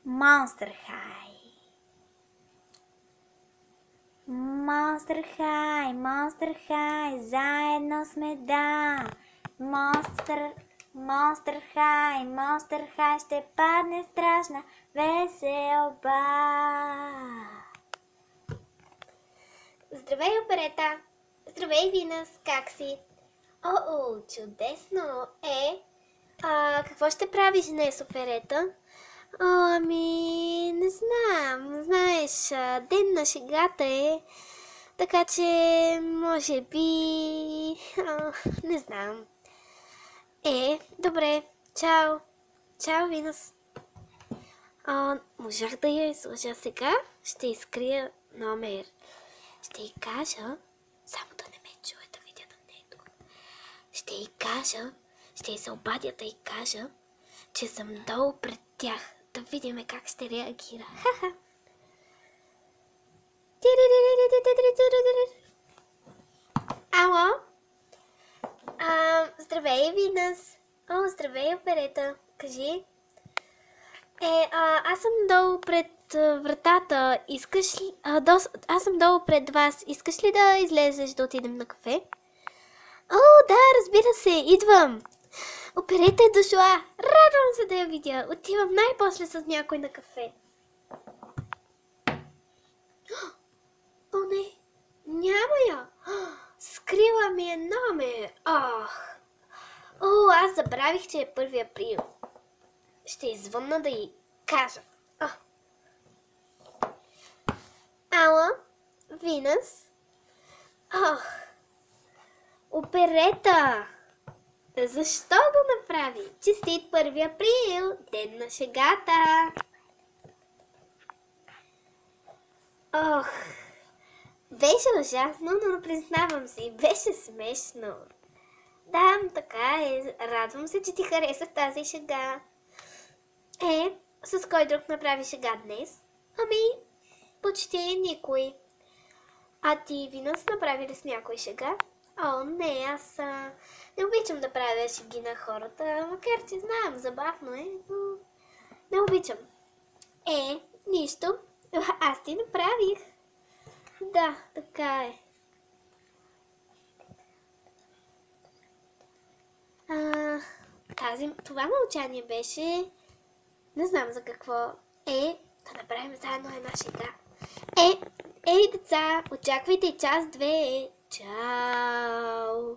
Monster High. Monster High, Monster High, заедно сме, да. Monster High ще падне страшна веселба. Здравей, оперета! Здравей, Винас! Как си? О, чудесно! Какво ще правиш днес, оперета? Не знам. Знаеш, ден на шегата е, така че, може би... не знам. Добре. Чао. Чао, Винас. Можах да я излъжа сега. Ще изкрия номер. Ще й кажа, само да не ме чуе, да видя да не е тук. Ще й кажа, ще й се обадя да й кажа, че съм долу пред тях. Да видим как ще реагира. Ха-ха. Ало? Здравей, Винас. Здравей, оперета. Кажи. Аз съм долу пред вратата. Искаш ли... аз съм долу пред вас. Искаш ли да излезеш да отидем на кафе? Да, разбира се. Идвам. Оперета е дошла. Радвам се да я видя. Отивам най-после с някой на кафе. Не. Няма я. Скрила ми е номер. Аз забравих, че е 1 април. Ще извънна да й кажа. Ала, Винас? Оперета! Защо го направи? Честит 1 април! Ден на шегата! Беше ужасно, но признавам си, беше смешно. Да, така е. Радвам се, че ти хареса тази шега. С кой друг направи шега днес? Почти никой. А ти, Винас, направи ли с някой шега? Не, аз не обичам да правя шеги на хората, макар че знам, забавно е, но не обичам. Нищо. Аз ти направих. Да, така е. Това мълчание беше... Не знам за какво. Да направим заедно една шега. Деца, очаквайте час 2. Чао!